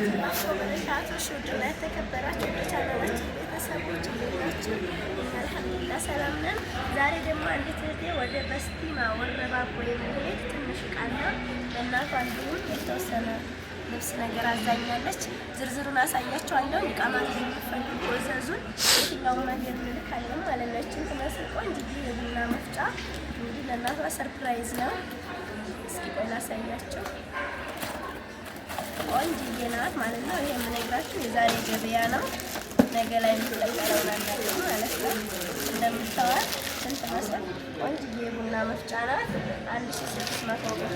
ወራህመቱላሂ ወበረካቱህ። ውድና የተከበራችሁ የቻናላችን ቤተሰቦች እንዴት ናችሁ? እኛ አልሐምዱሊላህ ሰላም ነን። ዛሬ ደግሞ አንዲት እህቴ ወደ በስቲማ ወረባቦ የሚሄድ ትንሽ ዕቃና ለእናቷ እንዲሁም የተወሰነ ልብስ ነገር አዛኛለች። ዝርዝሩን አሳያቸዋለሁ። ዕቃ ማለት የሚፈልጉ እዘዙን። የትኛውን መንገድ እንልካለን ማለት ነው። ይህችን ትመስል ቆንጆ የቡና መፍጫ እንግዲህ ለእናቷ ሰርፕራይዝ ነው። እስኪ ቆይ ላሳያቸው። ቆንጆዬ ናት ማለት ነው። ይሄ የምነግራችሁ የዛሬ ገበያ ነው። ነገ ላይ የምትቀጠለው ናቸው ማለት ነው። እንደምታዋት ስንት መሰል ቆንጆዬ ቡና መፍጫ ናት። 1600 ብር።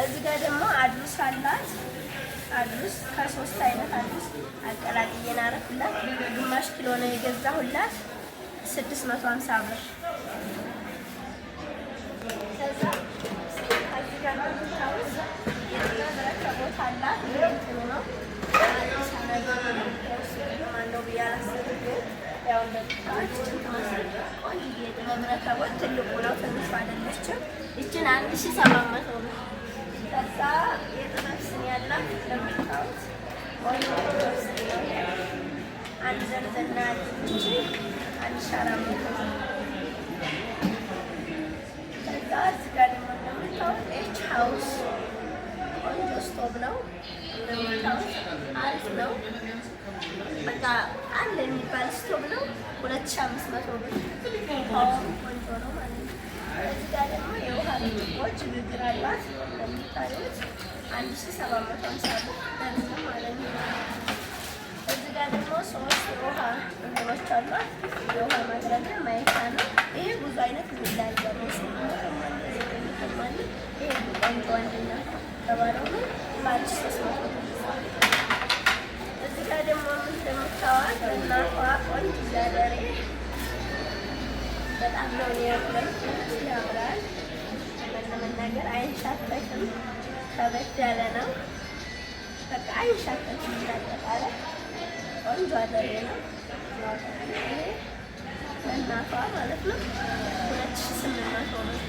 እዚህ ጋር ደግሞ አዱስ አላት። አዱስ ከ3 አይነት አዱስ አቀላቅዬ ናረኩላት። ግማሽ ኪሎ ነው የገዛሁላት 650 ብር። ከዛ እዚህ ጋር ረከቦት አላት። እንትኑ ነው ያው ቆንጆ የጥበብ ረከቦት ትልቁ ነው፣ ትንሹ አይደለችም። ይችን 1700 ብር። ከዛ የጥበብ ስኒ ያላት እንደምታዩት አንድ ዘንዘና ያለች 1400 ብር። ከዛ እዚህ ጋር ደግሞ እንደምታዩት ኤች ሃውስ ቆንጆ ስቶቭ ነው። እንደምታዩት አሪፍ ነው። በቃ አለ የሚባል ስቶቭ ነው። 2500 ብር። ቆንጆ ነው ማለት ነው። እዚህ ጋር ደግሞ የውሃ ብርጭቆች ግግር አላት። እንደምታዩት 1750 ብር ደርዘን ማለት ነው። እዚህ ጋር ደግሞ 3 የውሃ እንትኖች አሏት። የውሃ ማቅረቢያ ማይካ ነው። ይሄ ብዙ አይነት የሚለያየ ነው። ይሄ ቆንጆ አንደኛ ተባለው ነው 1300 ብር። እዚህ ጋር ደግሞ እንደምታዋት እናቷ ቆንጆ ዛደሬ በጣም ነው ያምራል። ለመናገር አይሻተትም። ከበድ ያለ ነው። በቃ አይሻተትም። እንዳጠቃላይ ቆንጆ አደሬ ነው። እናቷ ማለት ነው 2800 ብር።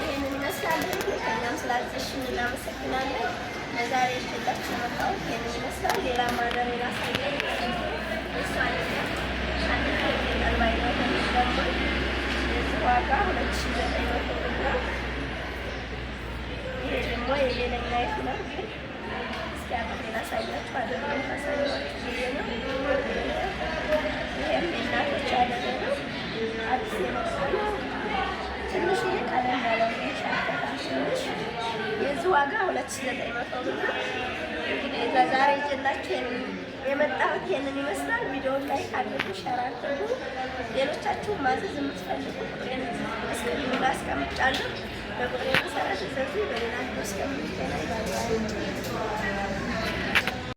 ይህንን ይመስላል። ከኛም ስላዘዝሽን እናመሰግናለን። ለዛሬ ይዤላችሁ የመጣሁት ይህንን ይመስላል። ሌላ ማደሬ ላሳየን የዚህ ዋጋ 2900 ብር ነው። ይሄ ደግሞ የሌለኛይቱ ነው። ግን እስኪ አብሬ ላሳያችሁ። አደሬ ላሳያችሁ ጊዜ ነው። ይሄም የእናቶች አደሬ ነው። አዲስ የመጣ ነው። ትንሽ ቀለል ያለ ሻተታል ትንሽ። የዚህ ዋጋ 2900 ብር ነው። እንግዲህ ለዛሬ ይዤላችሁ የመጣሁት ይሄንን ይመስላል። ቪዲዮውን ላይክ አድርጉ፣ ሼር አድርጉ። ሌሎቻችሁ ማዘዝ የምትፈልጉ ቁጥሬን እስክሪኑ ላይ አስቀምጫለሁ። በቁጥሬ መሰረት እዘዙ። በሌላ ቪዲዮ እስከምንገናኝ ባይ ባይ።